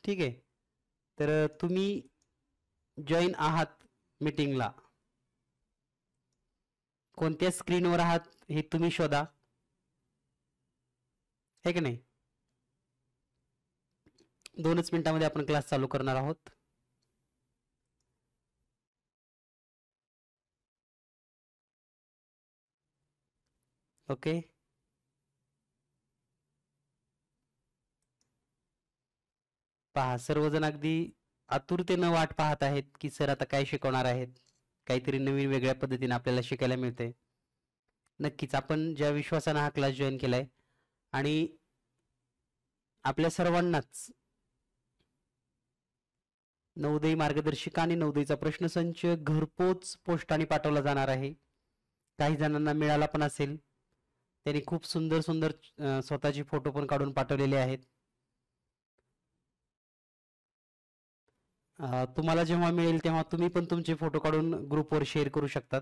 ठीक आहे. तर तुम्ही जॉईन आहात मीटिंगला, कोणत्या स्क्रीनवर आहात हे तुम्ही शोधा, है की नाही. 2च मिनिटांमध्ये आपण क्लास चालू करणार आहोत. ओके. पहा, सर्वजण अगदी आतुरतेनं वाट पाहत आहेत की सर आता काय शिकवणार आहेत, काहीतरी नवीन वेगळ्या पद्धतीने आपल्याला शिकायला मिळते. नक्कीच आपण ज्या विश्वासानं हा क्लास जॉईन केलाय आणि आपल्या सर्वांनाच नवोदय मार्गदर्शिका आणि नवोदयचा प्रश्नसंच घरपोच पोस्टाने पाठवला जाणार आहे. काही जणांना मिळाला पण असेल, त्यांनी खूप सुंदर सुंदर स्वतःचे फोटो पण काढून पाठवलेले आहेत. तुम्हाला जेव्हा मिळेल तेव्हा तुम्ही पण तुमचे फोटो काढून ग्रुपवर शेअर करू शकतात.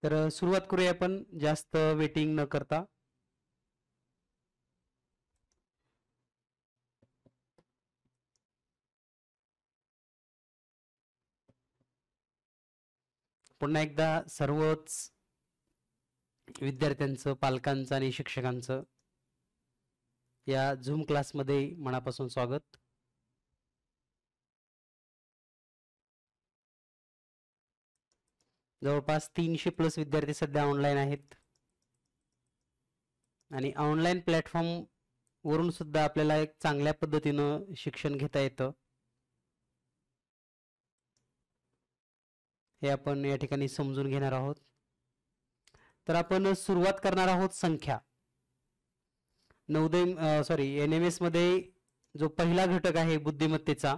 तर सुरुवात करूया आपण जास्त वेटिंग न करता. पुन्हा एकदा सर्वच विद्यार्थ्यांचं, पालकांचं आणि शिक्षकांचं या झूम क्लासमध्ये मनापासून स्वागत. जवळपास 300+ विद्यार्थी सध्या ऑनलाईन आहेत आणि ऑनलाईन प्लॅटफॉर्म वरून सुद्धा आपल्याला एक चांगल्या पद्धतीनं शिक्षण घेता येतं, हे आपण या ठिकाणी समजून घेणार आहोत. तर आपण सुरुवात करणार आहोत संख्या. नवोदय NMS मध्ये जो पहिला घटक आहे बुद्धिमत्तेचा,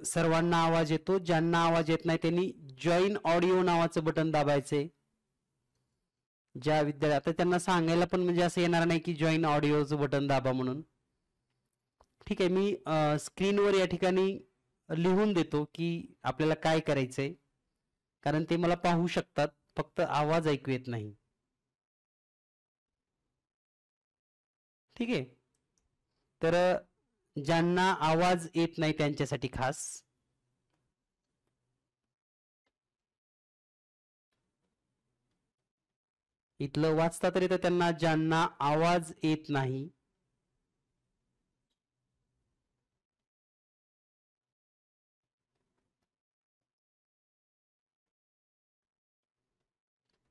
सर्वांना आवाज येतो. ज्यांना आवाज येत नाही त्यांनी जॉईन ऑडिओ नावाचं बटन दाबायचे. ज्या विद्यार्थी, आता त्यांना सांगायला पण म्हणजे असं येणार नाही की जॉईन ऑडिओचं बटन दाबा म्हणून. ठीक आहे, मी स्क्रीनवर या ठिकाणी लिहून देतो की आपल्याला काय करायचंय, कारण ते मला पाहू शकतात, फक्त आवाज ऐकू येत नाही. ठीक आहे. तर ज्यांना आवाज येत नाही त्यांच्यासाठी खास इथलं वाचता तरी तर त्यांना ज्यांना आवाज येत नाही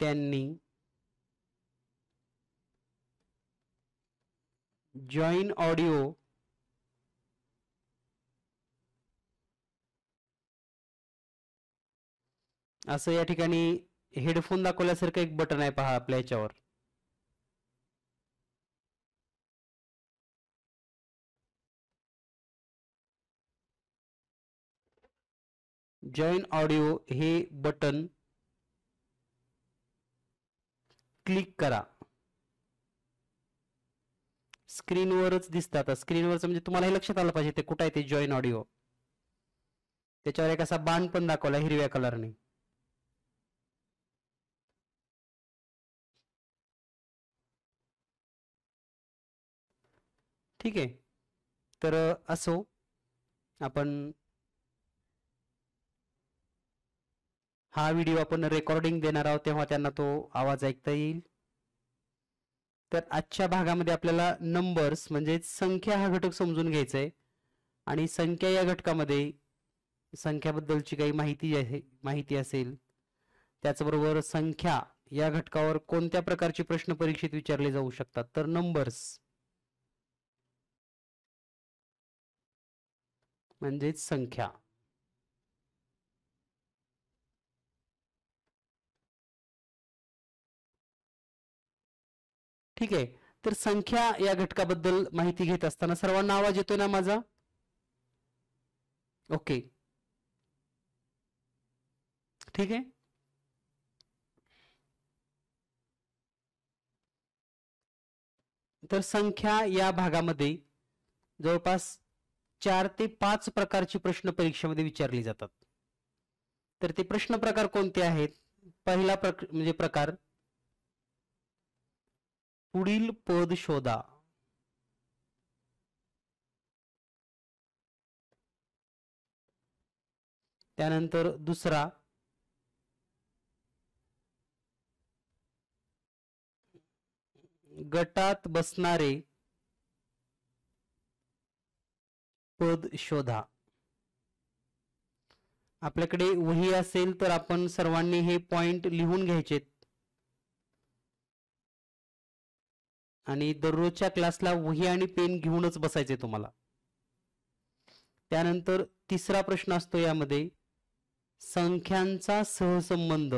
त्यांनी जॉईन ऑडिओ असं या ठिकाणी हेडफोन दाखवल्यासारखं एक बटन आहे, पहा आपल्या याच्यावर. जॉईन ऑडिओ हे बटन क्लिक करा. स्क्रीनवरच दिसतं. आता स्क्रीनवरच म्हणजे तुम्हाला हे लक्षात आलं पाहिजे ते कुठं आहे ते जॉईन ऑडिओ. त्याच्यावर एक असा बाण पण दाखवला हिरव्या कलरने. ठीक आहे. तर असो, आपण हा व्हिडिओ आपण रेकॉर्डिंग देणार आहोत तेव्हा त्यांना तो आवाज ऐकता येईल. तर आजच्या भागामध्ये आपल्याला नंबर्स म्हणजे संख्या हा घटक समजून घ्यायचा आहे आणि संख्या या घटकामध्ये संख्याबद्दलची काही माहिती असेल, त्याचबरोबर संख्या या घटकावर कोणत्या प्रकारचे प्रश्न परीक्षेत विचारले जाऊ शकतात. तर नंबर्स म्हणजेच संख्या. ठीक आहे. तर संख्या या घटकाबद्दल माहिती घेत असताना सर्वांना आवाज येतोय ना माझा? ओके. ठीक आहे. तर संख्या या भागामध्ये जवळपास 4 ते 5 प्रकारची प्रश्न परीक्षेमध्ये विचारली जातात. तर ते प्रश्न प्रकार कोणते आहेत? पहिला म्हणजे प्रकार पुढील पद शोधा. त्यानंतर दुसरा गटात बसणारे पद शोधा. आपल्याकडे वही असेल तर आपण सर्वांनी हे पॉइंट लिहून घ्यायचे आणि दररोजच्या क्लासला वही आणि पेन घेऊनच बसायचे तुम्हाला. त्यानंतर तिसरा प्रश्न असतो यामध्ये संख्यांचा सहसंबंध.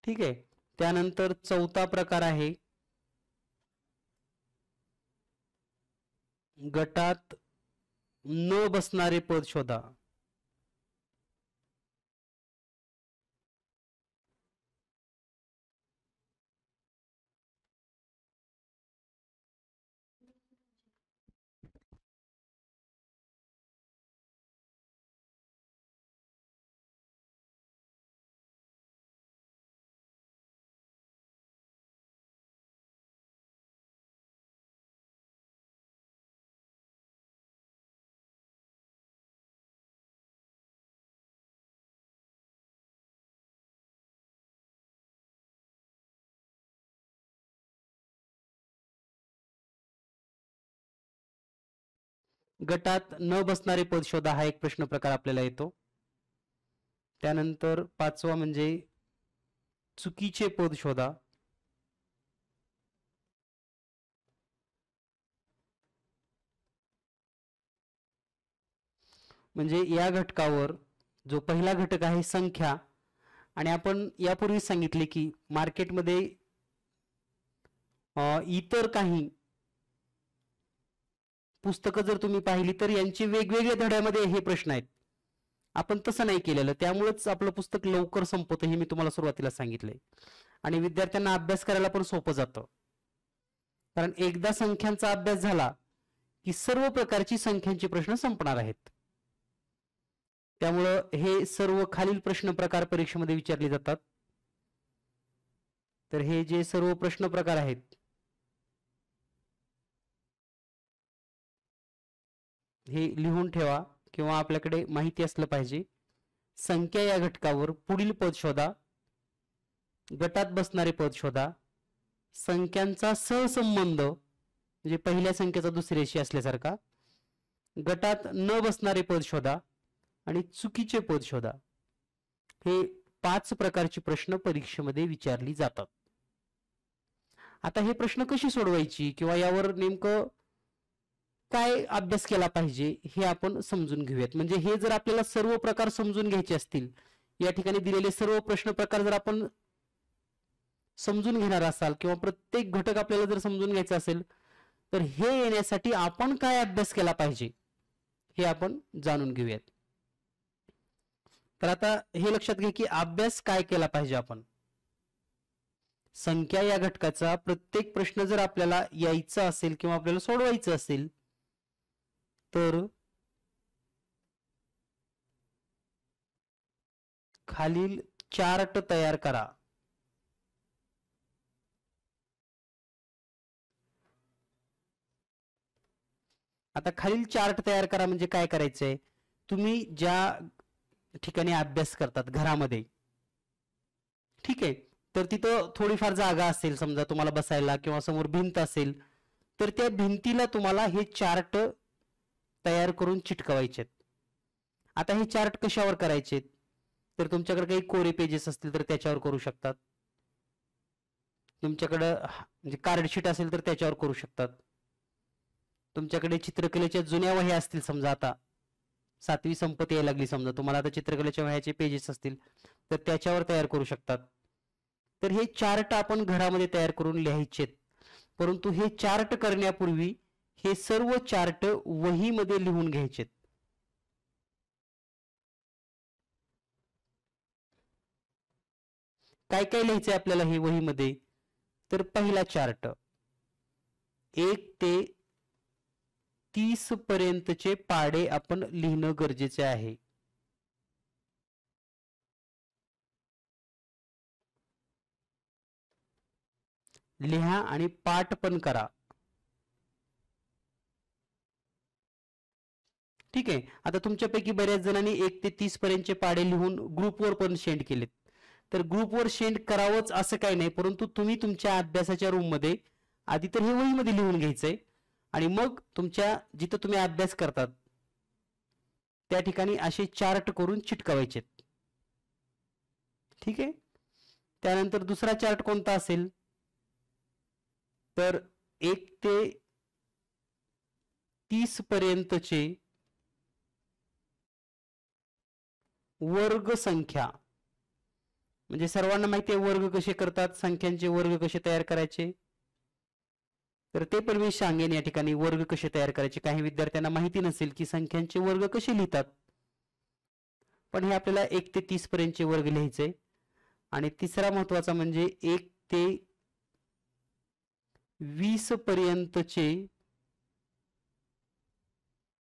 ठीक आहे. त्यानंतर चौथा प्रकार आहे गटात न बसणारे पद शोधा. गटात न बसणारे पद शोधा हा एक प्रश्न प्रकार आपल्याला येतो. त्यानंतर पाचवा म्हणजे चुकीचे पद शोधा. म्हणजे या घटकावर जो पहिला घटक आहे संख्या, आणि आपण यापूर्वी सांगितले की मार्केटमध्ये इतर काही पुस्तकं जर तुम्ही पाहिली तर यांचे वेगवेगळ्या धड्यामध्ये हे प्रश्न आहेत. आपण तसं नाही केलेलं, त्यामुळेच आपलं पुस्तक लवकर संपतं हे मी तुम्हाला सुरुवातीला सांगितलंय. आणि विद्यार्थ्यांना अभ्यास करायला पण सोपं जातं, कारण एकदा संख्यांचा अभ्यास झाला की सर्व प्रकारची संख्यांची प्रश्न संपणार आहेत. त्यामुळं हे सर्व खालील प्रश्न प्रकार परीक्षेमध्ये विचारले जातात. तर हे जे सर्व प्रश्न प्रकार आहेत हे लिहून ठेवा किंवा आपल्याकडे माहिती असलं पाहिजे. संख्या या घटकावर पुढील पद शोधा, गटात बसणारे पद शोधा, संख्यांचा सहसंबंध म्हणजे पहिल्या संख्येचा दुसऱ्याशी असल्यासारखा, गटात न बसणारे पद शोधा आणि चुकीचे पद शोधा. हे 5 प्रकारचे प्रश्न परीक्षेमध्ये विचारली जातात. आता हे प्रश्न कशी सोडवायची किंवा यावर नेमकं काय अभ्यास केला पाहिजे हे आपण समजून घेऊयात. म्हणजे हे जर आपल्याला सर्व प्रकार समजून घ्यायचे असतील, या ठिकाणी दिलेले सर्व प्रश्न प्रकार जर आपण समजून घेणार असाल किंवा प्रत्येक घटक आपल्याला जर समजून घ्यायचा असेल, तर हे येण्यासाठी आपण काय अभ्यास केला पाहिजे हे आपण जाणून घेऊयात. तर आता हे लक्षात घ्या की अभ्यास काय केला पाहिजे आपण. संख्या या घटकाचा प्रत्येक प्रश्न जर आपल्याला यायचा असेल किंवा आपल्याला सोडवायचं असेल तर खालील चार्ट तयार करा. आता खालील चार्ट तयार करा म्हणजे काय करायचंय, तुम्ही ज्या ठिकाणी अभ्यास करतात घरामध्ये, ठीक आहे, तर तिथं थोडीफार जागा असेल समजा तुम्हाला बसायला किंवा समोर भिंत असेल, तर त्या भिंतीला तुम्हाला हे चार्ट तयार करून चिटकवायचे. आता हे चार्ट कशावर करायचे, तर तुमच्याकडे काही कोरे पेजेस असतील तर त्याच्यावर करू शकतात, तुमच्याकडे म्हणजे कार्डशीट असेल तर त्याच्यावर करू शकतात, तुमच्याकडे चित्रकलेच्या जुन्या वह्या असतील, समजा आता 7वी संपत यायला लागली, समजा तुम्हाला आता चित्रकलेच्या वह्याचे पेजेस असतील तर त्याच्यावर तयार करू शकतात. तर हे चार्ट आपण घरामध्ये तयार करून लिहायचे, परंतु हे चार्ट करण्यापूर्वी हे सर्व चार्ट वहीमध्ये लिहून घ्यायचे. काय काय लिहायचंय आपल्याला हे वहीमध्ये? तर पहिला चार्ट 1 ते 30 पर्यंतचे पाढे आपण लिहिणं गरजेचे आहे. लिहा आणि पाठ पण करा. ठीक आहे. आता तुमच्यापैकी बऱ्याच जणांनी 1 ते 30 पर्यंतचे पाढे लिहून ग्रुपवर पण सेंड केलेत. तर ग्रुपवर सेंड करावंच असं काही नाही, परंतु तुम्ही तुमच्या अभ्यासाच्या रूममध्ये आधी तर हे वहीमध्ये लिहून घ्यायचंय आणि मग तुमच्या जिथं तुम्ही अभ्यास करतात त्या ठिकाणी असे चार्ट करून चिटकवायचे. ठीक आहे. त्यानंतर दुसरा चार्ट कोणता असेल? तर 1 ते 30 पर्यंतचे वर्ग संख्या, म्हणजे सर्वांना माहिती आहे वर्ग कसे करतात, संख्यांचे वर्ग कसे तयार करायचे, तर ते पण मी सांगेन या ठिकाणी वर्ग कसे तयार करायचे. काही विद्यार्थ्यांना माहिती नसेल की संख्यांचे वर्ग कसे लिहितात, पण हे आपल्याला 1 ते 30 पर्यंतचे वर्ग लिहायचे. आणि तिसरा महत्वाचा म्हणजे 1 ते 20 पर्यंतचे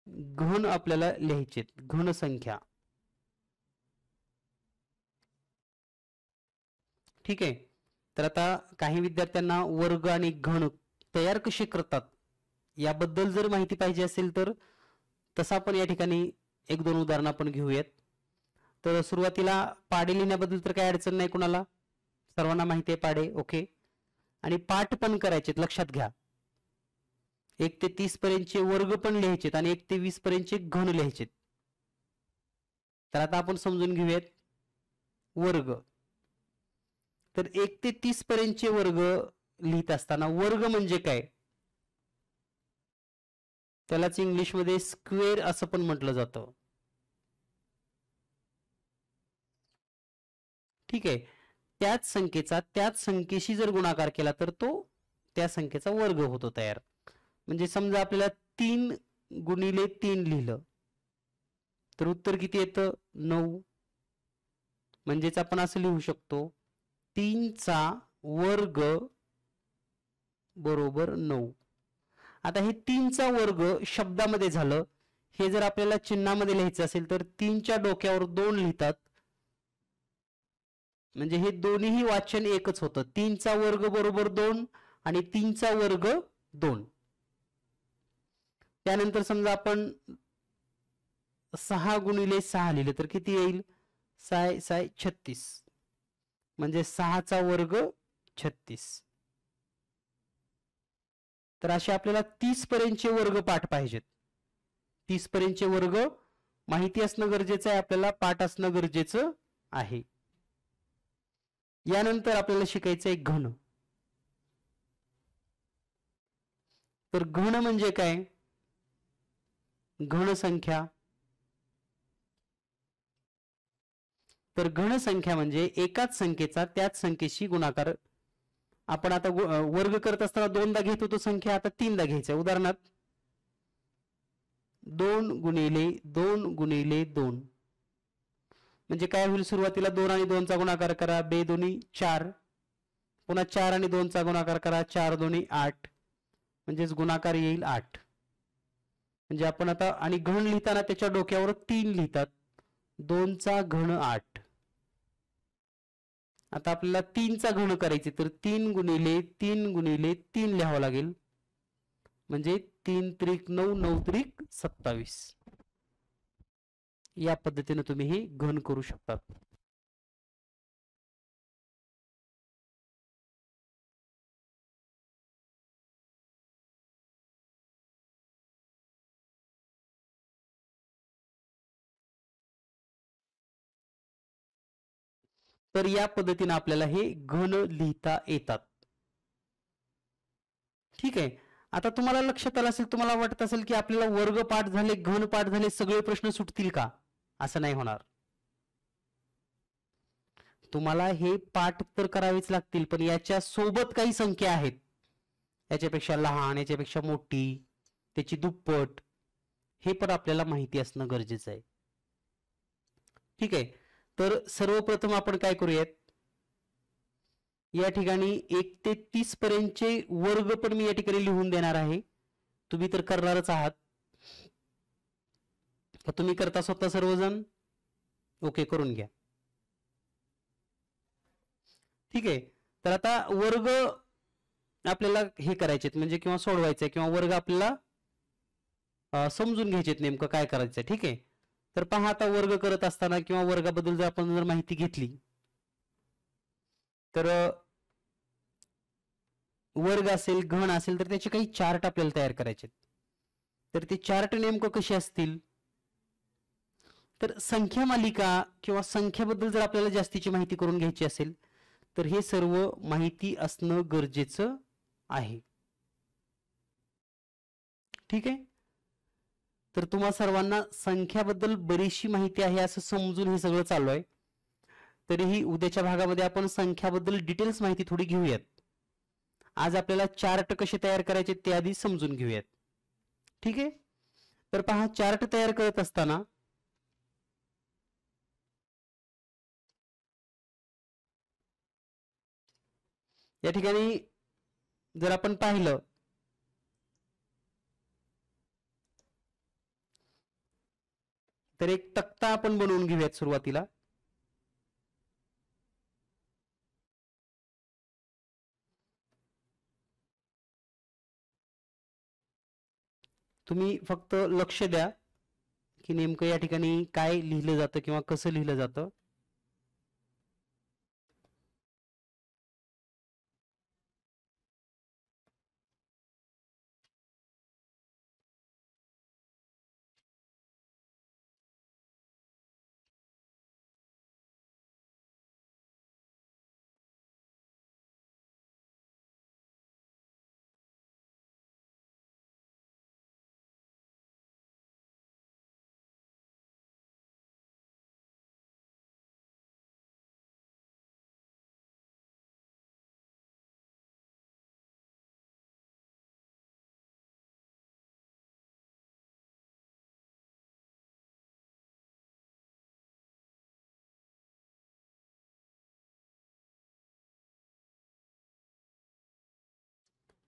घन आपल्याला लिहायचे, घन संख्या. ठीक आहे. तर आता काही विद्यार्थ्यांना वर्ग आणि घन तयार कसे करतात याबद्दल जर माहिती पाहिजे असेल तर तसा पण या ठिकाणी 1-2 उदाहरण आपण घेऊयात. तर सुरुवातीला पाढे लिहिण्याबद्दल तर काही अडचण नाही कुणाला, सर्वांना माहिती आहे पाढे. ओके. आणि पाठ पण करायचे, लक्षात घ्या. 1 ते 30 पर्यंतचे वर्ग पण लिहायचे आणि 1 ते 20 पर्यंतचे घन लिहायचे. तर आता आपण समजून घेऊयात वर्ग. तर 1 ते 30 पर्यंतचे वर्ग लिहित असताना वर्ग म्हणजे काय, त्यालाच इंग्लिशमध्ये स्क्वेअर असं पण म्हटलं जातं. ठीक आहे. त्याच संख्येचा त्याच संख्येशी जर गुणाकार केला तर तो त्या संख्येचा वर्ग होतो तयार. म्हणजे समजा आपल्याला 3 गुणिले 3 लिहिलं तर उत्तर किती येतं? 9. म्हणजेच आपण असं लिहू शकतो 3 चा वर्ग बरोबर 9. आता हे 3 चा वर्ग शब्दामध्ये झालं. हे जर आपल्याला चिन्हामध्ये लिहायचं असेल तर 3 च्या डोक्यावर 2 लिहितात, म्हणजे हे दोन्हीही वाचन एकच होतं. 3 चा वर्ग बरोबर 2 आणि 3 चा वर्ग 2. त्यानंतर समजा आपण 6 गुणिले 6 लिहिले तर किती येईल? 6 6 36, म्हणजे 6 चा वर्ग 36. तर असे आपल्याला 30 पर्यंतचे वर्ग पाठ पाहिजेत. 30 पर्यंतचे वर्ग माहिती असणं गरजेचं आहे, आपल्याला पाठ असणं गरजेचं आहे. यानंतर आपल्याला शिकायचं आहे घन. तर घन म्हणजे काय? घन संख्या. तर घन संख्या म्हणजे एकाच संख्येचा त्याच संख्येशी गुणाकार. आपण आता वर्ग करत असताना 2दा घेत होतो संख्या, आता 3दा घ्यायचं. उदाहरणार्थ 2 गुणिले 2 गुणिले 2 म्हणजे काय होईल? सुरुवातीला 2 आणि 2 चा गुणाकार करा, 2 दोन्ही 4, पुन्हा 4 आणि 2 चा गुणाकार करा, 4 दोन्ही 8, म्हणजेच गुणाकार येईल 8. म्हणजे आपण आता आणि घन लिहिताना त्याच्या डोक्यावर 3 लिहितात, 2 चा घन 8. आता आपल्याला 3 चा घन करायचे तर 3 गुणिले 3 गुणिले 3 लिहावं लागेल, म्हणजे 3 त्रिक 9, 9 त्रिक 27. या पद्धतीने तुम्ही हे घन करू शकता. तर या पद्धतीने आपल्याला हे घन लिहिता येतात. ठीक आहे. आता तुम्हाला लक्षात आलं असेल, तुम्हाला वाटत असेल की आपल्याला वर्ग पाठ झाले, घन पाठ झाले, सगळे प्रश्न सुटतील का? असं नाही होणार. तुम्हाला हे पाठ तर करावेच लागतील, पण याच्या सोबत काही संख्या आहेत, याच्यापेक्षा लहान, याच्यापेक्षा मोठी, त्याची दुप्पट, हे पण आपल्याला माहिती असणं गरजेचं आहे. ठीक आहे. तर सर्वप्रथम आपण काय करूयात, या ठिकाणी 1 ते 30 पर्यंतचे वर्ग पण मी या ठिकाणी लिहून देणार आहे. तुम्ही तर करणारच आहात. तुम्ही करता स्वतः सर्वजण? ओके, करून घ्या. ठीक आहे. तर आता वर्ग आपल्याला हे करायचे म्हणजे किंवा सोडवायचे किंवा वर्ग आपल्याला समजून घ्यायचे नेमकं काय करायचं. ठीक आहे. तर पहा, आता वर्ग करत असताना किंवा वर्गाबद्दल जर आपण जर माहिती घेतली तर वर्ग असेल, घन असेल, तर त्याचे काही चार्ट आपल्याला तयार करायचे. तर ते चार्ट नेमकं कसे असतील, तर संख्या मालिका किंवा संख्याबद्दल जर आपल्याला जास्तीची माहिती करून घ्यायची असेल तर हे सर्व माहिती असणं गरजेचं आहे. ठीक आहे. तर तुम्हा सर्वांना संख्याबद्दल बरीचशी माहिती आहे असं समजून हे सगळं चालू आहे. तरीही उद्याच्या भागामध्ये आपण संख्याबद्दल डिटेल्स माहिती थोडी घेऊयात. आज आपल्याला चार्ट कसे तयार करायचे ते आधी समजून घेऊयात. ठीक आहे. तर पहा, चार्ट तयार करत असताना या ठिकाणी जर आपण पाहिलं तर एक तक्ता आपण बनवून घेऊयात सुरुवातीला. तुम्ही फक्त लक्ष द्या की नेमकं या ठिकाणी काय लिहिलं जातं किंवा कसं लिहिलं जातं.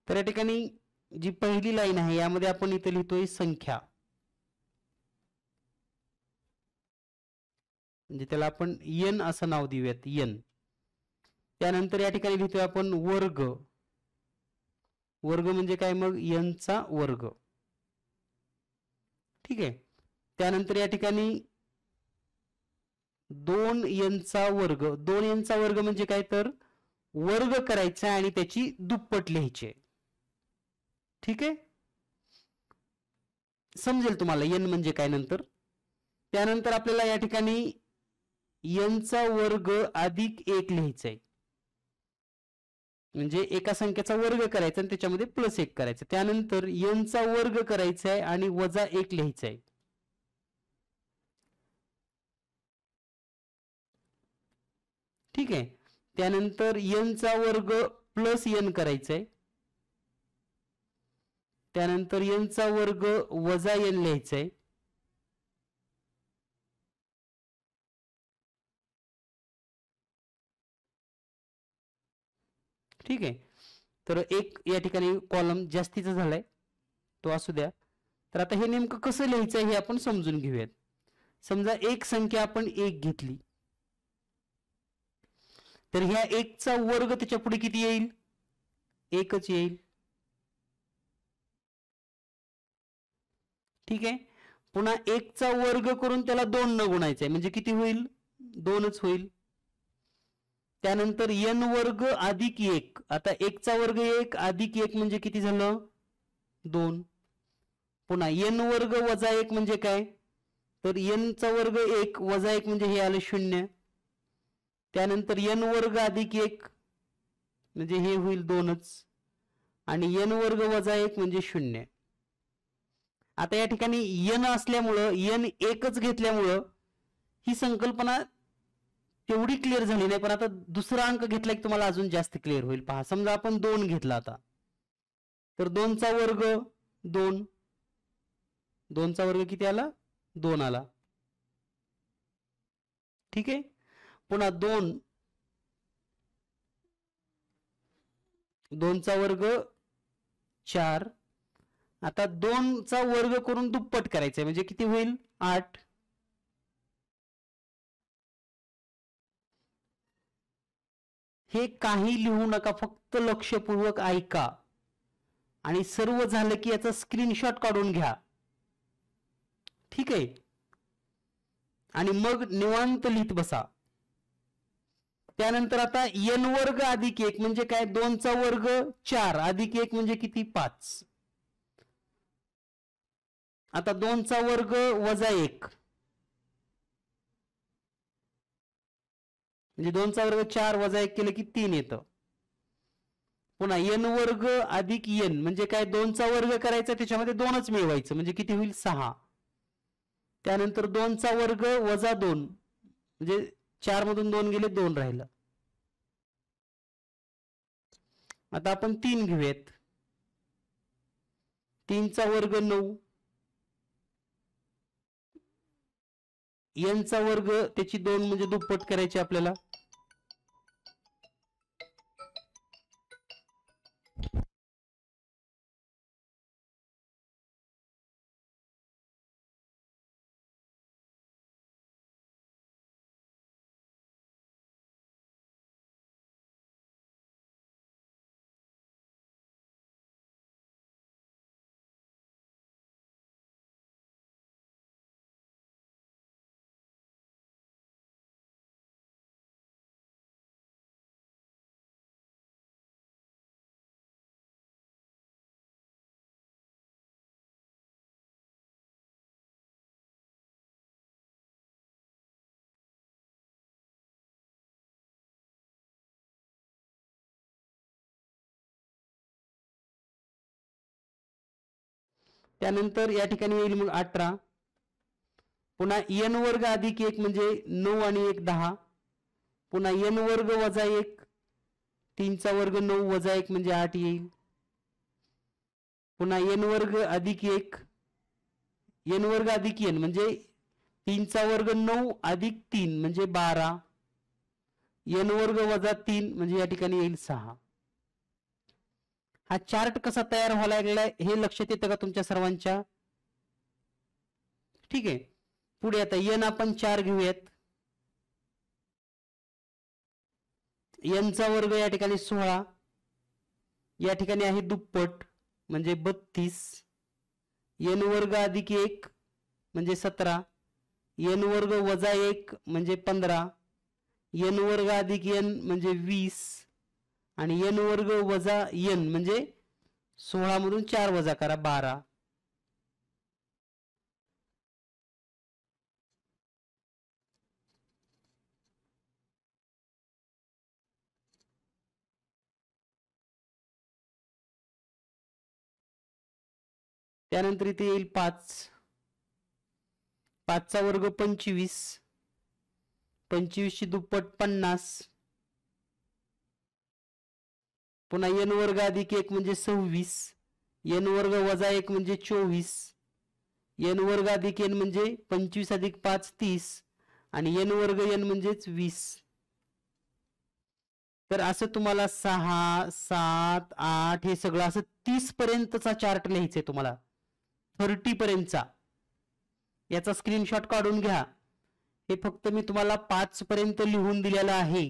तर या ठिकाणी जी पहिली लाईन आहे यामध्ये आपण इथे लिहितोय संख्या, म्हणजे त्याला आपण n असं नाव देऊयात, n. त्यानंतर या ठिकाणी लिहितोय आपण वर्ग. वर्ग म्हणजे काय, मग n चा वर्ग. ठीक आहे. त्यानंतर या ठिकाणी 2n चा वर्ग. 2n चा वर्ग म्हणजे काय, तर वर्ग करायचा आणि त्याची दुप्पट लिहायची. ठीक आहे. समजेल तुम्हाला n म्हणजे काय नंतर. त्यानंतर आपल्याला या ठिकाणी n चा वर्ग अधिक 1 लिहायचा आहे, म्हणजे एका संख्येचा वर्ग करायचा आणि त्याच्यामध्ये प्लस 1 करायचं. त्यानंतर n चा वर्ग करायचा आहे आणि वजा 1 लिहायचा आहे. ठीक आहे. त्यानंतर n चा वर्ग प्लस n करायचा आहे. त्यानंतर n चा वर्ग वजा n लिहायचा आहे. ठीक आहे. तर एक या ठिकाणी कॉलम जास्तीचा झालाय, तो असू द्या. तर आता हे नेमकं कसं लिहायचं हे आपण समजून घेऊयात. समजा एक संख्या आपण 1 घेतली, तर ह्या 1 चा वर्ग त्याच्या पुढे किती येईल, 1च येईल. ठीक आहे. पुन्हा 1 चा वर्ग करून त्याला 2 न गुणायचं आहे, म्हणजे किती होईल, 2च होईल. त्यानंतर n वर्ग अधिक 1. आता 1 चा वर्ग 1 अधिक 1 म्हणजे किती झालं, 2. पुन्हा n वर्ग वजा 1 म्हणजे काय, तर n चा वर्ग 1 वजा 1 म्हणजे हे आलं 0. त्यानंतर n वर्ग अधिक 1 म्हणजे हे होईल 2च, आणि n वर्ग वजा 1 म्हणजे 0. आता या ठिकाणी n असल्यामुळं n एकच घेतल्यामुळं ही संकल्पना तेवढी क्लिअर झाली नाही, पण आता दुसरा अंक घेतला की तुम्हाला अजून जास्त क्लिअर होईल. पहा, समजा आपण 2 घेतला आता, तर 2चा वर्ग 2, 2चा वर्ग किती आला? 2 आला. ठीक आहे. पुन्हा 2चा वर्ग 4. आता 2चा वर्ग करून दुप्पट करायचंय म्हणजे किती होईल? 8. हे काही लिहू नका, फक्त लक्षपूर्वक ऐका आणि सर्व झालं की याचा स्क्रीनशॉट काढून घ्या. ठीक आहे. आणि मग निवांत लिहित बसा. त्यानंतर आता n वर्ग अधिक 1 म्हणजे काय? 2चा वर्ग 4 अधिक 1 म्हणजे किती? 5. आता 2चा वर्ग वजा 1 म्हणजे 2चा वर्ग 4 वजा 1 केलं की 3 येतं. पुन्हा n वर्ग अधिक n म्हणजे काय? 2चा वर्ग करायचा, त्याच्यामध्ये 2च मिळवायचं म्हणजे किती होईल? 6. त्यानंतर 2चा वर्ग वजा 2 म्हणजे 4 मधून 2 गेले, 2 राहिलं. आता आपण 3 घेऊयात. 3चा वर्ग 9, n चा वर्ग त्याची 2 म्हणजे दुप्पट करायची आपल्याला. त्यानंतर या ठिकाणी येईल मग 18. पुन्हा n वर्ग अधिक 1 म्हणजे 9 आणि 1 10. पुन्हा n वर्ग वजा 1, 3चा वर्ग 9 वजा 1 म्हणजे 8 येईल. पुन्हा n वर्ग अधिक 1, n वर्ग अधिक n म्हणजे 3चा वर्ग 9 अधिक 3 म्हणजे 12. n वर्ग वजा 3 म्हणजे या ठिकाणी येईल 6. हा चार्ट कसा तयार व्हायला लागलाय हे लक्षात येतं का तुमच्या सर्वांच्या? ठीक आहे. पुढे आता n आपण 4 घेऊयात. n चा वर्ग या ठिकाणी 16, या ठिकाणी आहे दुप्पट म्हणजे 32. n वर्ग अधिक 1 म्हणजे 17, n वर्ग वजा 1 म्हणजे 15, n वर्ग अधिक n म्हणजे 20 आणि n वर्ग वजा n म्हणजे 16 मधून 4 वजा करा 12. त्यानंतर इथे येईल 5. 5चा वर्ग 25, 25 ची दुप्पट 50. पुन्हा n वर्ग अधिक 1 म्हणजे 26, n वर्ग वजा 1 म्हणजे 24, n वर्ग अधिक n म्हणजे 25 अधिक 5 30 आणि n वर्ग n म्हणजेच 20. तर असं तुम्हाला 6 7 8 हे सगळं असं 30 पर्यंतचा चार्ट लिहायचंय तुम्हाला, 30 पर्यंतचा. याचा स्क्रीनशॉट काढून घ्या. हे फक्त मी तुम्हाला 5 पर्यंत लिहून दिलेलं आहे.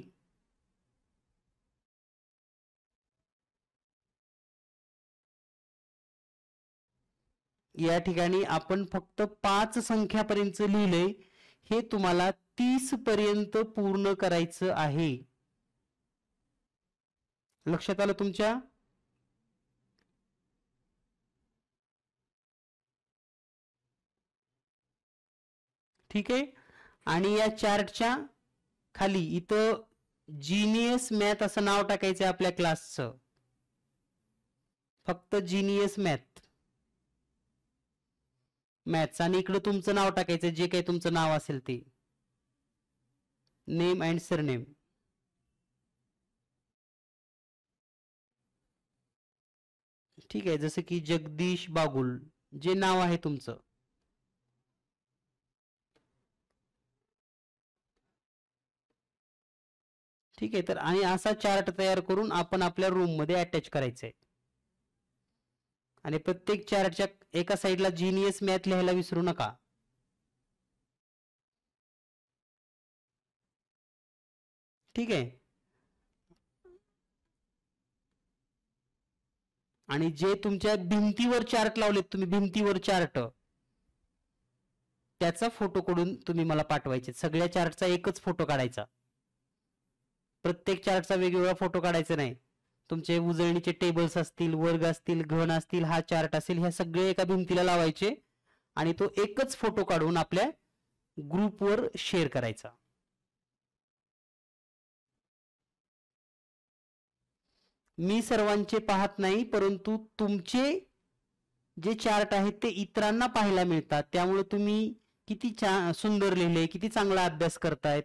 या ठिकाणी आपण फक्त 5 संख्यापर्यंत लिहिलंय. हे तुम्हाला 30 पर्यंत पूर्ण करायचं आहे. लक्षात आलं तुमच्या? ठीक आहे. आणि या चार्टच्या खाली इथं जीनियस मॅथ असं नाव टाकायचं आपल्या क्लासचं. फक्त जीनियस मॅथ्स आणि इकडे तुमचं नाव टाकायचं, जे काही तुमचं नाव असेल ते. Name and surname. ठीक आहे, जसं की जगदीश बागुल जे नाव आहे तुमचं. ठीक आहे, तर आणि असा चार्ट तयार करून आपण आपल्या रूम मध्ये अटॅच करायचंय. आणि प्रत्येक चार्टच्या एका साईडला जीनियस मॅथ लिहायला विसरू नका. ठीक आहे. आणि जे तुमच्या भिंतीवर चार्ट लावलेत तुम्ही, भिंतीवर चार्ट, त्याचा फोटो कडून तुम्ही मला पाठवायचे. सगळ्या चार्टचा एकच फोटो काढायचा, प्रत्येक चार्टचा वेगवेगळा फोटो काढायचा नाही. तुमचे उजळणीचे टेबल्स असतील, वर्ग असतील, घन असतील, हा चार्ट असेल, ह्या सगळे एका भिंतीला लावायचे आणि तो एकच फोटो काढून आपल्या ग्रुपवर शेअर करायचा. मी सर्वांचे पाहत नाही, परंतु तुमचे जे चार्ट आहेत ते इतरांना पाहायला मिळतात. त्यामुळे तुम्ही किती सुंदर लिहिले, किती चांगला अभ्यास करतायत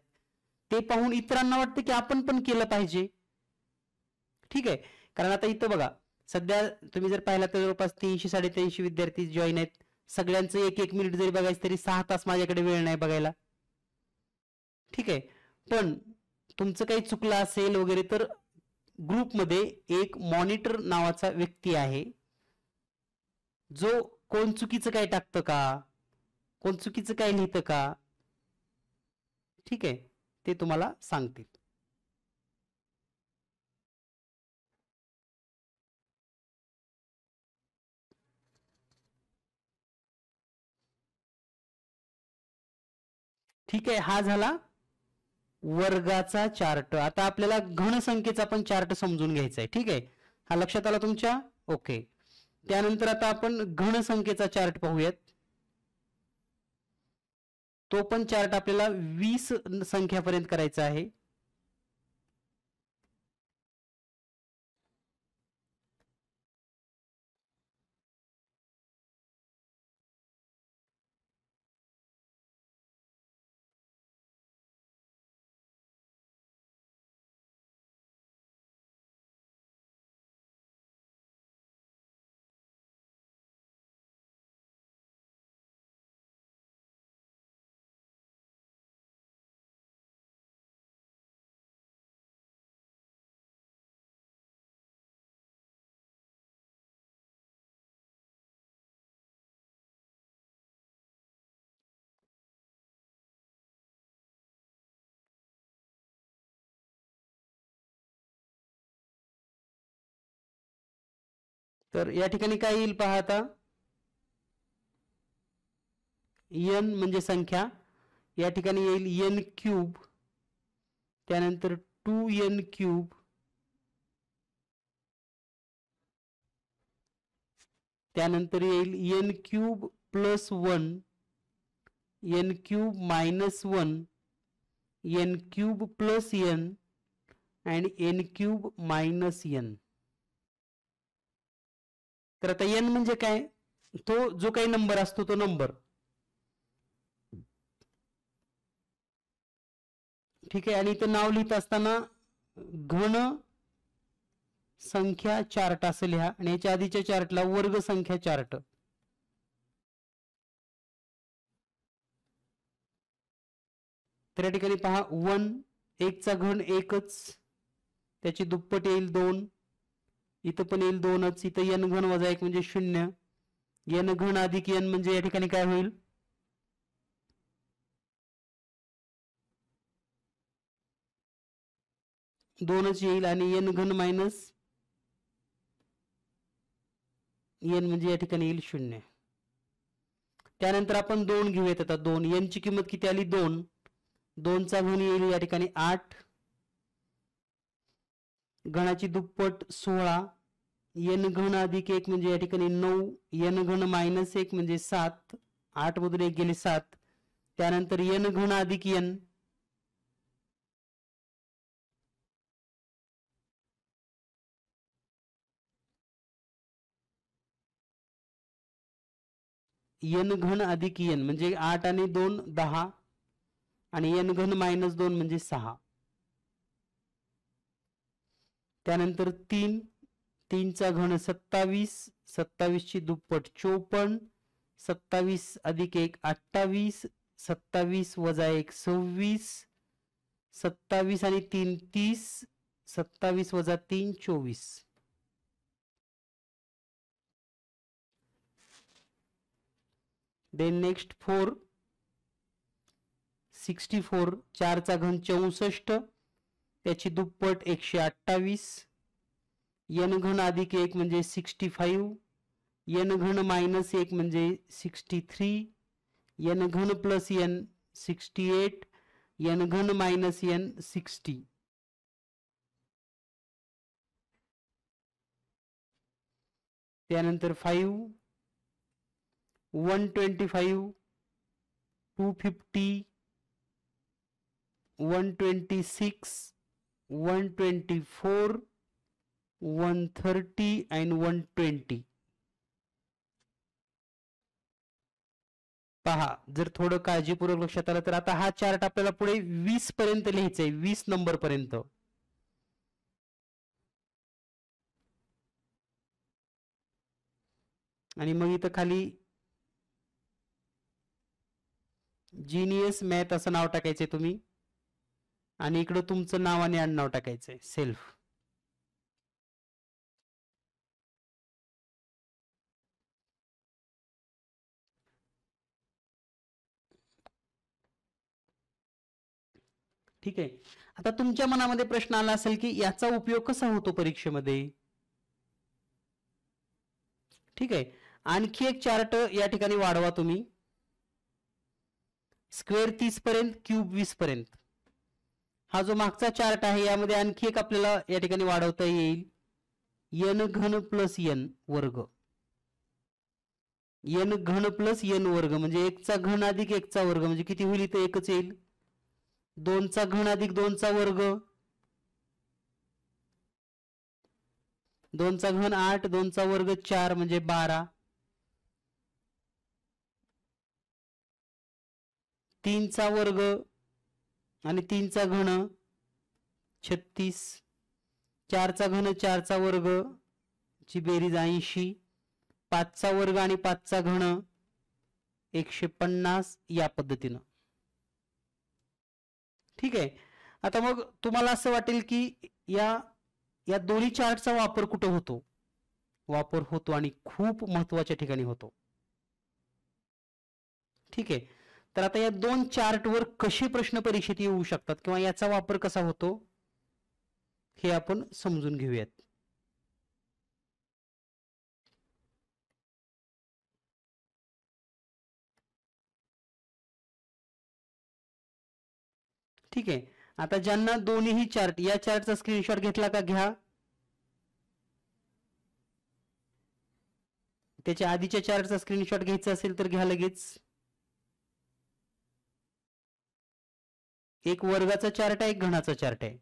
ते पाहून इतरांना वाटतं की आपण पण केलं पाहिजे. ठीक आहे. कारण आता इथं बघा, सध्या तुम्ही जर पाहिला तर जवळपास 300-350 विद्यार्थी जॉईन आहेत. सगळ्यांचं 1-1 मिनिट जरी बघायचं तरी 6 तास माझ्याकडे वेळ नाही बघायला. ठीक आहे. पण तुमचं काही चुकलं असेल वगैरे तर ग्रुपमध्ये एक मॉनिटर नावाचा व्यक्ती आहे, जो कोण चुकीचं काय टाकतं का, कोण चुकीचं काय लिहितं का, ठीक आहे, ते तुम्हाला सांगतील. ठीक आहे, हा झाला वर्गाचा चार्ट. आता आपल्याला घनसंख्येचा पण चार्ट समजून घ्यायचा आहे. ठीक आहे, हा लक्षात आला तुमच्या? ओके. त्यानंतर आता आपण घनसंख्येचा चार्ट पाहूयात. तो पण चार्ट आपल्याला 20 संख्यापर्यंत करायचा आहे. तर या ठिकाणी काय येईल पहा आता. n म्हणजे संख्या, या ठिकाणी येईल n क्यूब, त्यानंतर 2n क्यूब, त्यानंतर येईल n cube plus 1, n cube minus 1, n cube plus n आणि n क्यूब मायनस n. तर आता n म्हणजे काय, तो जो काही नंबर असतो तो नंबर. ठीक आहे. आणि इथं नाव लिहित असताना घन संख्या चार्ट असं लिहा आणि याच्या आधीच्या चार्टला वर्ग संख्या चार्ट. तर या ठिकाणी पहा 1, 1 चा घन 1च, त्याची दुप्पट येईल 2, इथं पण येईल 2च, इथं n घन वजा 1 म्हणजे 0, n घन अधिक n म्हणजे या ठिकाणी काय होईल, 2च येईल आणि n घन मायनस n म्हणजे या ठिकाणी येईल 0. त्यानंतर आपण 2 घेऊयात. आता 2, n ची किंमत किती आली 2, 2 चा घन येईल या ठिकाणी 8, घनाची दुप्पट 16, n घन अधिक 1 म्हणजे या ठिकाणी 9, n घन मायनस 1 म्हणजे 7, 8 मधून 1 गेले 7, त्यानंतर n घन अधिक n, n घन अधिक n म्हणजे 8 आणि 2 10, आणि n घन मायनस 2 म्हणजे 6. त्यानंतर 3, 3 चा घन 27, 27 ची दुप्पट 54, 27 अधिक 1 28, 27 वजा 1 26, 27 आणि 3 30, 27 वजा 3 24. देन नेक्स्ट 4, 64, 4 चा घन 64, त्याची दुप्पट 128, n घन अधिक 1 म्हणजे 65, n घन मायनस 1 म्हणजे 63, n घन प्लस n 68, n घन मायनस n 60. त्यानंतर 5, 125, 250, 126, 124, 130 and 120. पहा, जर थोडं काळजीपूर्वक लक्षात आलं तर आता हा चार्ट आपल्याला पुढे 20 पर्यंत लिहायचा आहे, 20 नंबर पर्यंत. आणि मग इथं खाली जीनियस मॅथ असं नाव टाकायचंय तुम्ही, आणि इकडं तुमचं नाव आणि आडनाव टाकायचंय सेल्फ. ठीक आहे. आता तुमच्या मनामध्ये प्रश्न आला असेल की याचा उपयोग कसा होतो परीक्षेमध्ये. ठीक आहे, आणखी एक चार्ट या ठिकाणी वाढवा तुम्ही. स्क्वेअर 30 पर्यंत, क्यूब 20 पर्यंत. हा जो मागचा चार्ट आहे यामध्ये आणखी एक आपल्याला या ठिकाणी वाढवता येईल, n घन प्लस n वर्ग. n घन प्लस n वर्ग म्हणजे 1 चा घन अधिक 1 चा वर्ग म्हणजे किती होईल, इथे एकच येईल. 2 चा घन अधिक 2 चा वर्ग, 2 चा घन 8, 2 चा वर्ग 4 म्हणजे 12. 3 चा वर्ग आणि 3 चा घन 36, 4 चा घन 4 चा वर्ग ची बेरीज 80, 5 चा वर्ग आणि 5 चा घन 150, या पद्धतीनं. ठीक आहे. आता मग तुम्हाला असं वाटेल की या दोन्ही चार्टचा वापर कुठं होतो. वापर होतो आणि खूप महत्वाच्या ठिकाणी होतो. ठीक आहे. तर आता या दोन चार्टवर कसे प्रश्न परीक्षेत येऊ शकतात किंवा याचा वापर कसा होतो हे आपण समजून घेऊयात. ठीक आहे. आता ज्यांना दोन्हीही चार्ट, या चार्टचा स्क्रीनशॉट घेतला का घ्या. त्याच्या आधीच्या चार्टचा स्क्रीनशॉट घ्यायचा असेल तर घ्या लगेच. एक वर्गाचा चार्ट आहे, एक घनाचा चार्ट आहे.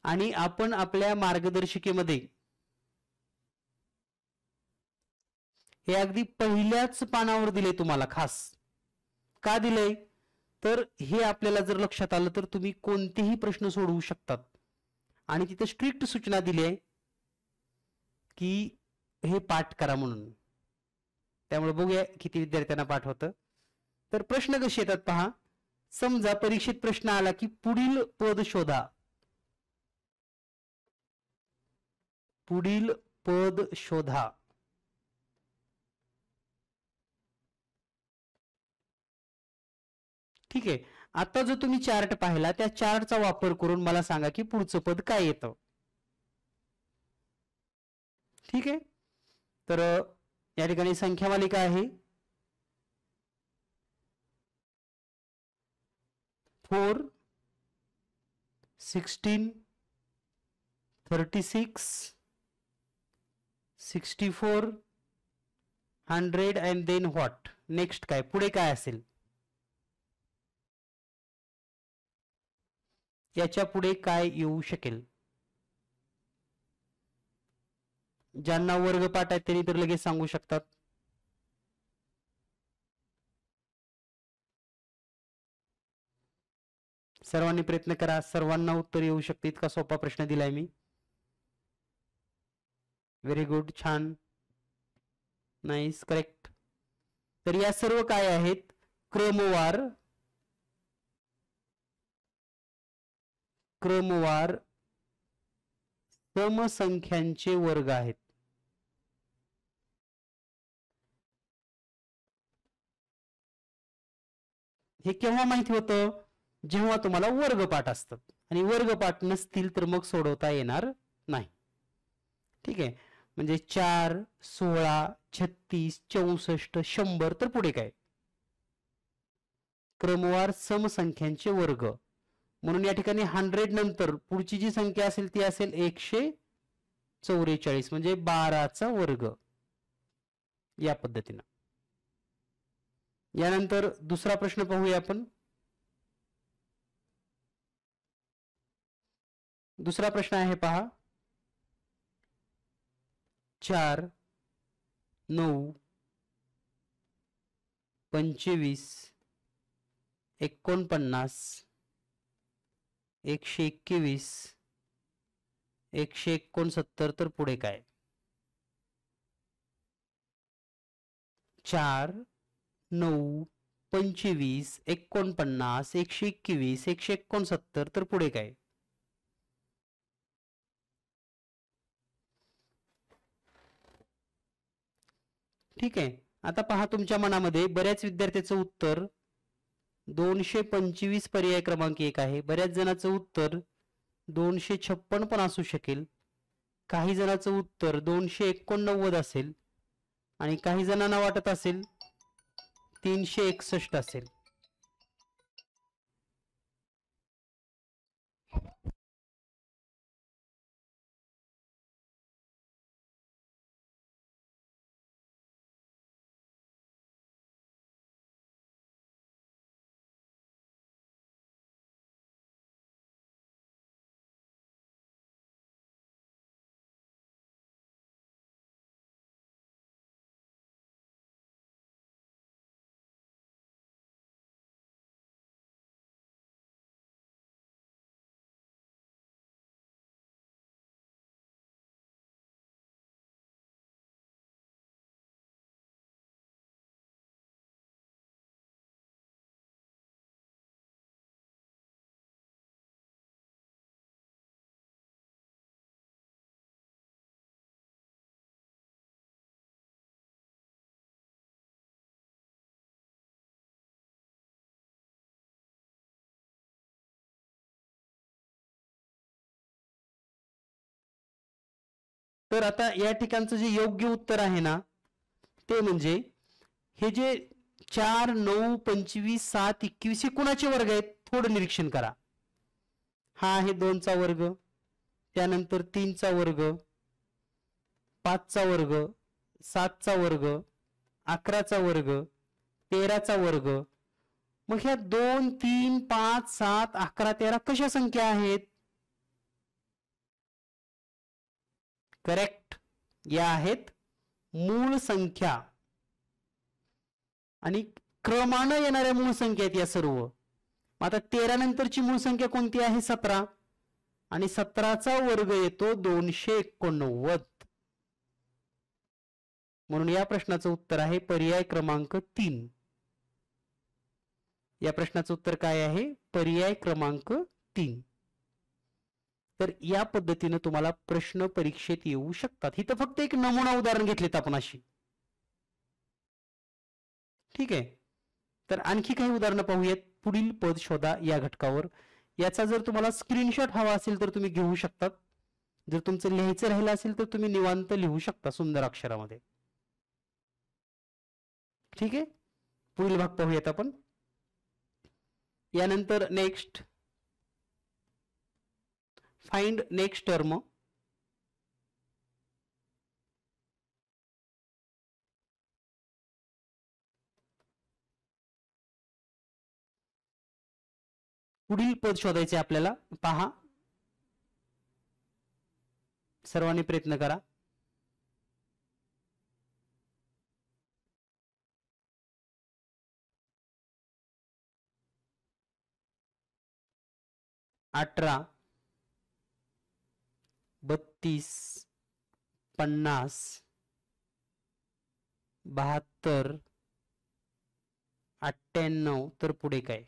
आणि आपण आपल्या मार्गदर्शिकेमध्ये हे अगदी पहिल्याच पानावर दिले तुम्हाला खास. का दिलंय तर हे आपल्याला जर लक्षात आलं तर तुम्ही कोणतेही प्रश्न सोडवू शकतात. आणि तिथे स्ट्रिक्ट सूचना दिली आहे की हे पाठ करा म्हणून. त्यामुळे बघूया किती विद्यार्थ्यांना पाठ होतं. तर प्रश्न कसे येतात पहा. समजा परीक्षेत प्रश्न आला की पुढील पद शोधा. पुढील पद शोधा. ठीक आहे. आता जो तुम्ही चार्ट पाहिला त्या चार्टचा वापर करून मला सांगा की पुढचं पद काय येतं. ठीक आहे. तर या ठिकाणी संख्या मालिका आहे. 4, 16, 36, 64, 100 and then what. नेक्स्ट काय, पुढे काय असेल. याच्या पुढे काय येऊ शकेल. ज्यांना वर्गपाठ आहेत त्यांनी तर लगेच सांगू शकतात. सर्वांनी प्रयत्न करा, सर्वांना उत्तर येऊ शकते इतका सोपा प्रश्न दिलाय मी. व्हेरी गुड, छान, नाईस, करेक्ट. तर या सर्व काय आहेत? क्रमवार समसंख्यांचे वर्ग आहेत. हे केव्हा माहिती होतं? जेव्हा तुम्हाला वर्गपाठ असतात, आणि वर्गपाठ नसतील तर मग सोडवता येणार नाही. ठीक आहे, म्हणजे 4, 16, 36, 64, 100 तर पुढे काय? क्रमवार समसंख्यांचे वर्ग. म्हणून या ठिकाणी 100 नंतर पुढची जी संख्या असेल ती असेल 144, म्हणजे 12चा वर्ग. या पद्धतीनं. यानंतर दुसरा प्रश्न पाहूया आपण. दुसरा प्रश्न आहे पहा. 4, 9, 25, 49, 121, 169 तर पुढे काय? 4, 9, 25, 49, 121, 169 तर पुढे काय? ठीक आहे, आता पहा तुमच्या मनामध्ये बऱ्याच विद्यार्थ्याचं उत्तर 225 पर्याय क्रमांक 1 आहे. बऱ्याच जणांचं उत्तर 256 पण असू शकेल. काही जणांचं उत्तर 289 असेल, आणि काही जणांना वाटत असेल 361 असेल. तर आता या ठिकाणचं जे योग्य उत्तर आहे ना, ते म्हणजे हे जे 4, 9, 25, 7, 21 हे कुणाचे वर्ग आहेत? थोडं निरीक्षण करा. हा आहे 2चा वर्ग, त्यानंतर 3चा वर्ग, 5चा वर्ग, 7चा वर्ग, 11चा वर्ग, 13चा वर्ग. मग ह्या 2, 3, 5, 7, 11, 13 कशा संख्या आहेत? करेक्ट, या आहेत मूळ संख्या, आणि क्रमानं येणाऱ्या मूळ संख्या आहेत या सर्व. आता 13 नंतरची मूळ संख्या कोणती आहे? 17, आणि 17चा वर्ग येतो 289. म्हणून या प्रश्नाचं उत्तर आहे पर्याय क्रमांक 3. या प्रश्नाचं उत्तर काय आहे? पर्याय क्रमांक 3. तर या पद्धतीने तुम्हाला प्रश्न परीक्षेत येऊ शकतात. इथं फक्त एक नमुना उदाहरण घेतलेत आपण अशी. ठीक आहे, तर आणखी काही उदाहरणं पाहूयात. पुढील पद शोधा या घटकावर. याचा जर तुम्हाला स्क्रीनशॉट हवा असेल तर तुम्ही घेऊ शकतात. जर तुमचं लिहायचं राहिलं असेल तर तुम्ही निवांत लिहू शकता सुंदर अक्षरामध्ये. ठीक आहे, पुढील भाग पाहूयात आपण. यानंतर नेक्स्ट, फाइंड नेक्स्ट टर्म. पुढील पद शोधायचे आपल्याला. पहा, सर्वांनी प्रयत्न करा. 18, 32, 50, 72, 98, तर पुढे काय?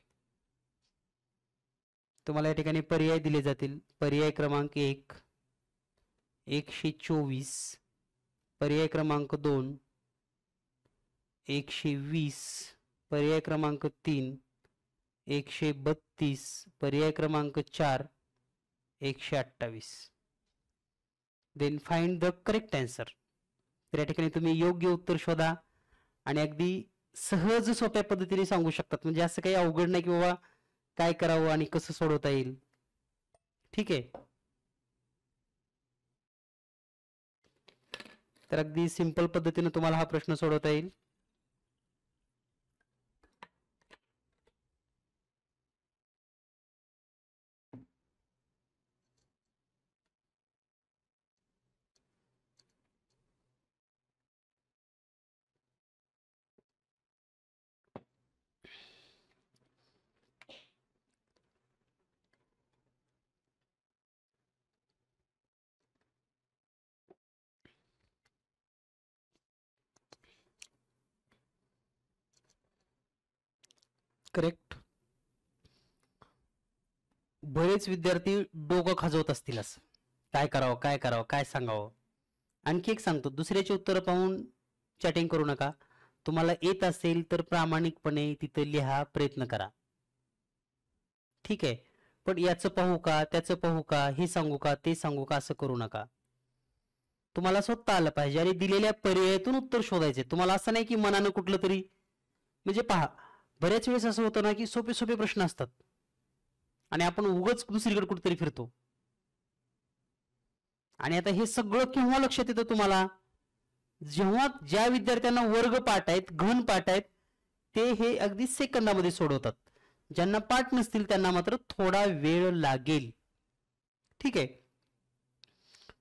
तुम्हाला या ठिकाणी पर्याय दिले जातील. पर्याय क्रमांक 1 124, पर्याय क्रमांक 2 120, पर्याय क्रमांक 3 132, पर्याय क्रमांक 4 128. Then find the correct answer. तर या ठिकाणी तुम्ही योग्य उत्तर शोधा आणि अगदी सहज सोप्या पद्धतीने सांगू शकतात. म्हणजे असं काही अवघड नाही की बाबा काय करावं आणि कसं सोडवता येईल. ठीक आहे. तर अगदी सिंपल पद्धतीने तुम्हाला हा प्रश्न सोडवता येईल. करेक्ट. बरेच विद्यार्थी डोकं खाजवत असतील असं काय करावं काय करावं काय सांगावं. आणखी एक सांगतो, दुसऱ्याची उत्तरं पाहून चॅटिंग करू नका. तुम्हाला येत असेल तर प्रामाणिकपणे तिथं लिहा, प्रयत्न करा. ठीक आहे. पण याचं पाहू का त्याचं पाहू का हे सांगू का ते सांगू का असं करू नका. तुम्हाला स्वतः आलं पाहिजे आणि दिलेल्या पर्यायातून उत्तर शोधायचे. तुम्हाला असं नाही की मनानं कुठलं तरी, म्हणजे पहा बऱ्याच वेळेस असं होतं ना की सोपे सोपे प्रश्न असतात आणि आपण उगाच दुसरीकडे कुठेतरी फिरतो. आणि आता हे सगळं केव्हा लक्षात येतं तुम्हाला, जेव्हा ज्या विद्यार्थ्यांना वर्ग पाठ आहेत, घन पाठ आहेत, ते हे अगदी सेकंदामध्ये सोडवतात. ज्यांना पाठ नसतील त्यांना मात्र थोडा वेळ लागेल. ठीक आहे.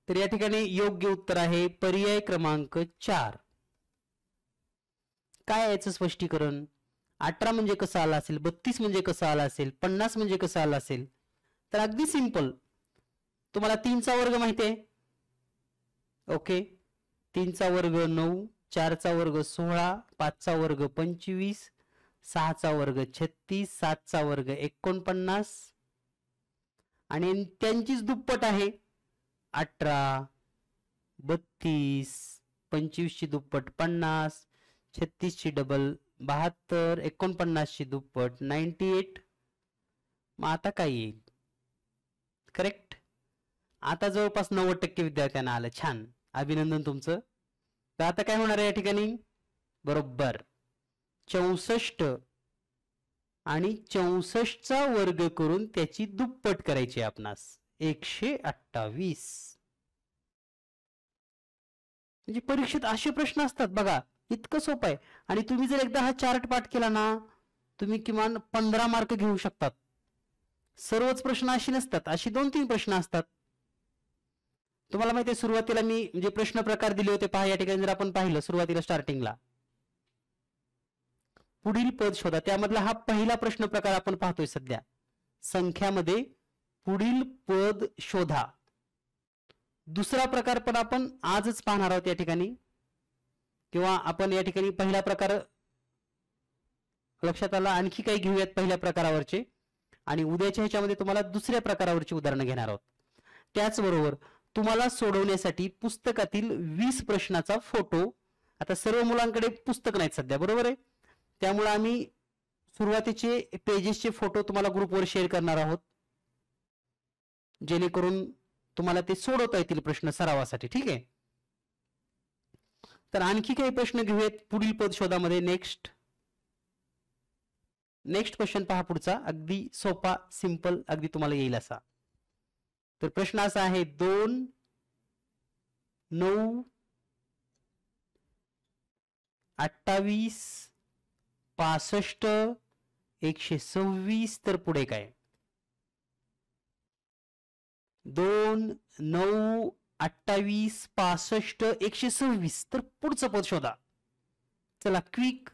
तर या ठिकाणी योग्य उत्तर आहे पर्याय क्रमांक 4. काय याचं स्पष्टीकरण, 18 म्हणजे कसं आला असेल, 32 म्हणजे कसं आला असेल, 50 म्हणजे कसं आला असेल. तर अगदी सिंपल. तुम्हाला 3 चा वर्ग माहिती आहे. ओके. 3 चा वर्ग 9, 4 चा वर्ग 16, 5 चा वर्ग 25, 6 चा वर्ग 36, 7 चा वर्ग 49 आणि त्यांचीच दुप्पट आहे 18, 32, 25 ची दुप्पट 50, 36 ची डबल 72, 49 ची दुप्पट 98. मग आता काय येईल? करेक्ट. आता जवळपास 90% विद्यार्थ्यांना आलं. छान, अभिनंदन तुमचं. तर आता काय होणार आहे या ठिकाणी, बरोबर 64 आणि 64चा वर्ग करून त्याची दुप्पट करायची आपणास 128. म्हणजे परीक्षेत असे प्रश्न असतात बघा, इतकं सोपं आहे. आणि तुम्ही जर एकदा हा चार्ट पाठ केला ना, तुम्ही किमान 15 मार्क घेऊ शकतात. सर्वच प्रश्न अशी नसतात, अशी 2-3 प्रश्न असतात. तुम्हाला माहिती आहे सुरुवातीला मी म्हणजे प्रश्न प्रकार दिले होते पहा. या ठिकाणी जर आपण पाहिलं सुरुवातीला स्टार्टिंगला पुढील पद शोधा, त्यामधला हा पहिला प्रश्न प्रकार आपण पाहतोय सध्या. संख्यामध्ये पुढील पद शोधा. दुसरा प्रकार पण आपण आजच पाहणार आहोत या ठिकाणी, किंवा आपण या ठिकाणी पहिला प्रकार लक्षात आला. आणखी काही घेऊयात पहिल्या प्रकारावरचे आणि उद्याच्या ह्याच्यामध्ये तुम्हाला दुसऱ्या प्रकारावरची उदाहरणं घेणार आहोत. त्याचबरोबर तुम्हाला सोडवण्यासाठी पुस्तकातील 20 प्रश्नाचा फोटो, आता सर्व मुलांकडे पुस्तक नाहीत सध्या, बरोबर आहे, त्यामुळे आम्ही सुरुवातीचे पेजेसचे फोटो तुम्हाला ग्रुपवर शेअर करणार आहोत, जेणेकरून तुम्हाला ते सोडवता येतील प्रश्न सरावासाठी. ठीक आहे. तर आणखी काही प्रश्न घेऊयात पुढील पद शोधामध्ये. नेक्स्ट क्वेश्चन पहा पुढचा, अगदी सोपा सिंपल अगदी तुम्हाला येईल असा. तर प्रश्न असा आहे, 2, 9, 28, 65, 126, तर पुढे काय? 2, 9, 28, 65, 126, तर पुढचं पद शोधा. चला क्विक.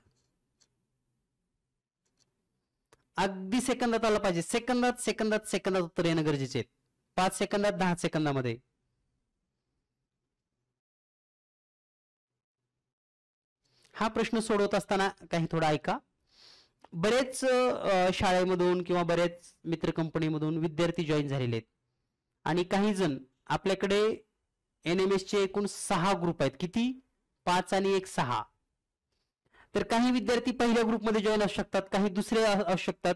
अगदी सेकंदात आलं पाहिजे. सेकंदात सेकंदात सेकंदात उत्तर येणं गरजेचे आहे. 5 सेकंदात 10 सेकंदामध्ये. हा प्रश्न सोडवत असताना काही थोडं ऐका. बरेच शाळेमधून किंवा बरेच मित्र कंपनीमधून विद्यार्थी जॉईन झालेले आहेत आणि काही जण आपल्याकडे NMS चे एकूण 6 ग्रुप आहेत. किती? 5 आणि 1 6. तर काही विद्यार्थी पहिल्या ग्रुपमध्ये जॉईन असू शकतात, काही दुसरे असू शकतात.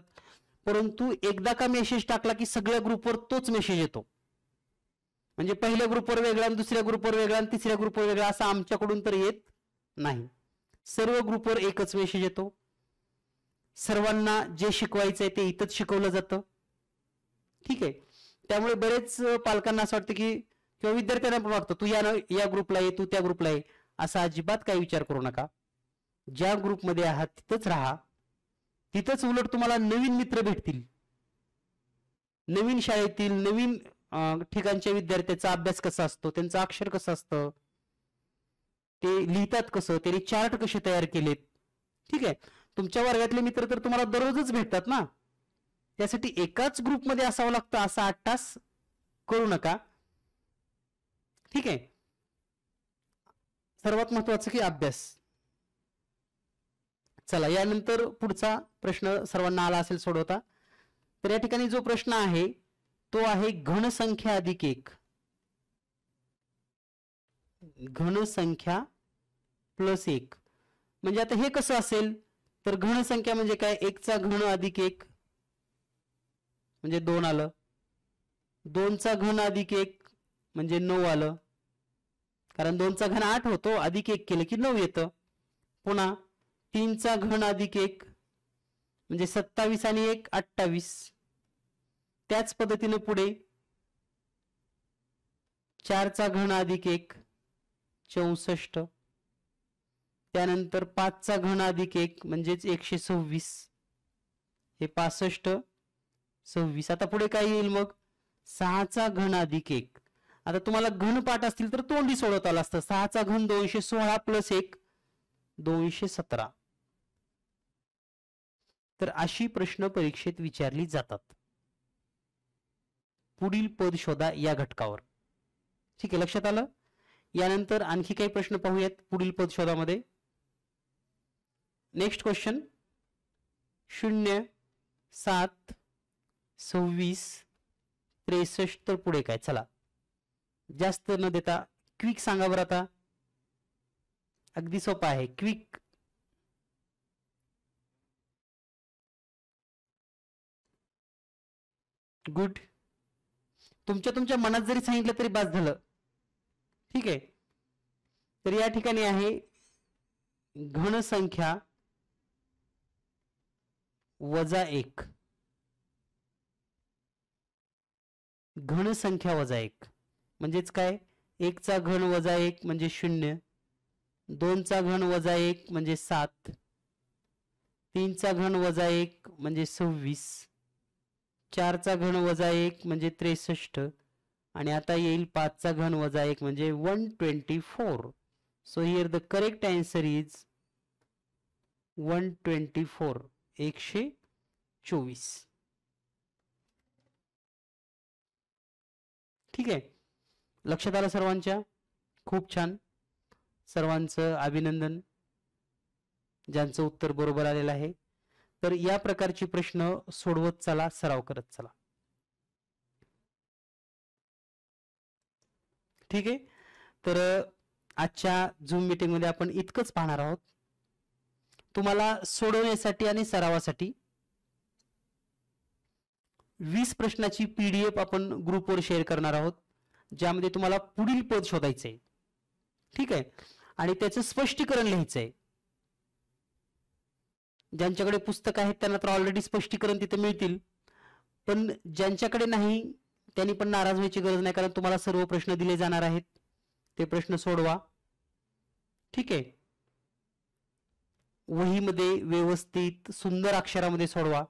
परंतु एकदा का मेसेज टाकला की सगळ्या ग्रुपवर तोच मेसेज येतो. म्हणजे पहिल्या ग्रुपवर वेगळा, दुसऱ्या ग्रुपवर वेगळा आणि तिसऱ्या ग्रुपवर वेगळा असं आमच्याकडून तर येत नाही. सर्व ग्रुपवर एकच मेसेज येतो. सर्वांना जे शिकवायचंय ते इथंच शिकवलं जातं. ठीक आहे. त्यामुळे बरेच पालकांना असं वाटतं की किंवा विद्यार्थ्यांना पण वाटतं तू या ग्रुपला ये, तू त्या ग्रुपला ये. असा अजिबात काही विचार करू नका. ज्या ग्रुपमध्ये आहात तिथंच राहा. तिथंच उलट तुम्हाला नवीन मित्र भेटतील. नवीन शाळेतील नवीन ठिकाणच्या विद्यार्थ्याचा अभ्यास कसा असतो, त्यांचं अक्षर कसं असतं, ते लिहितात कसं, त्यांनी चार्ट कसे तयार केलेत. ठीक आहे. तुमच्या वर्गातले मित्र तर तुम्हाला दररोजच भेटतात ना. त्यासाठी एकाच ग्रुपमध्ये असावं लागतं असं 8 तास करू नका. ठीक आहे. सर्वात महत्वाचं की अभ्यास. चला, यानंतर पुढचा प्रश्न सर्वांना आला असेल सोडवता. तर या ठिकाणी जो प्रश्न आहे तो आहे घनसंख्या अधिक 1. घनसंख्या प्लस 1 म्हणजे आता हे कसं असेल तर घनसंख्या म्हणजे काय? 1 चा घन अधिक 1 म्हणजे 2 आलं. 2 चा घन अधिक 1 म्हणजे 9 आलं. कारण 2 चा घन 8 होतो, अधिक 1 केलं की 9 येतं. पुन्हा 3 चा घन अधिक 1 म्हणजे 27 आणि 1 28. त्याच पद्धतीने पुढे 4 चा घन अधिक 1 64. त्यानंतर 5 चा घन अधिक 1 म्हणजेच 126. हे 65 26. आता पुढे काय येईल मग? 6 चा घन अधिक 1. आता तुम्हाला घन पाठ असतील तर तोंडी सोडवता आलं असतं. 6 चा घन 216 प्लस 1 217. तर अशी प्रश्न परीक्षेत विचारली जातात. पुढील पद शोधा या घटकावर. ठीक आहे, लक्षात आलं. यानंतर आणखी काही प्रश्न पाहूयात पुढील पद शोधामध्ये. Next question 0 7 26 63. तर पुढे काय? चला, जास्त न देता क्विक सांगा बरं. आता अगदी सोपा आहे, क्विक. गुड. तुमच्या मनात जरी सांगितलं तरी बास झालं. ठीक आहे. तर या ठिकाणी आहे घनसंख्या वजा 1. घनसंख्या वजा 1 म्हणजेच काय? 1 चा घन वजा 1 म्हणजे 0. 2 चा घन वजा 1 म्हणजे 7. 3 चा घन वजा 1 म्हणजे 26. 4 चा घन वजा 1 म्हणजे 63. आणि आता येईल 5 चा घन वजा 1 म्हणजे 124. So here the correct answer is 124. 124. ठीक आहे, लक्षात आलं सर्वांच्या? खूप छान. सर्वांचं अभिनंदन ज्यांचं उत्तर बरोबर आलेलं आहे. तर या प्रकारची प्रश्न सोडवत चला, सराव करत चला. ठीक आहे. तर आजच्या झूम मीटिंग मध्ये आपण इतकंच पाहणार आहोत. तुम्हाला सोडवण्यासाठी आणि सरावासाठी 20 प्रश्नाची PDF आपण ग्रुपवर शेअर करणार आहोत, ज्यामध्ये तुम्हाला पुढील पद शोधायचंय. ठीक आहे. आणि त्याचं स्पष्टीकरण लिहायचंय. ज्यांच्याकडे पुस्तक आहेत त्यांना तर ऑलरेडी स्पष्टीकरण तिथे मिळतील, पण ज्यांच्याकडे नाही त्यांनी पण नाराज व्हायची गरज नाही, कारण तुम्हाला सर्व प्रश्न दिले जाणार आहेत. ते प्रश्न सोडवा. ठीक आहे. वहीमध्ये व्यवस्थित सुंदर अक्षरामध्ये सोडवा.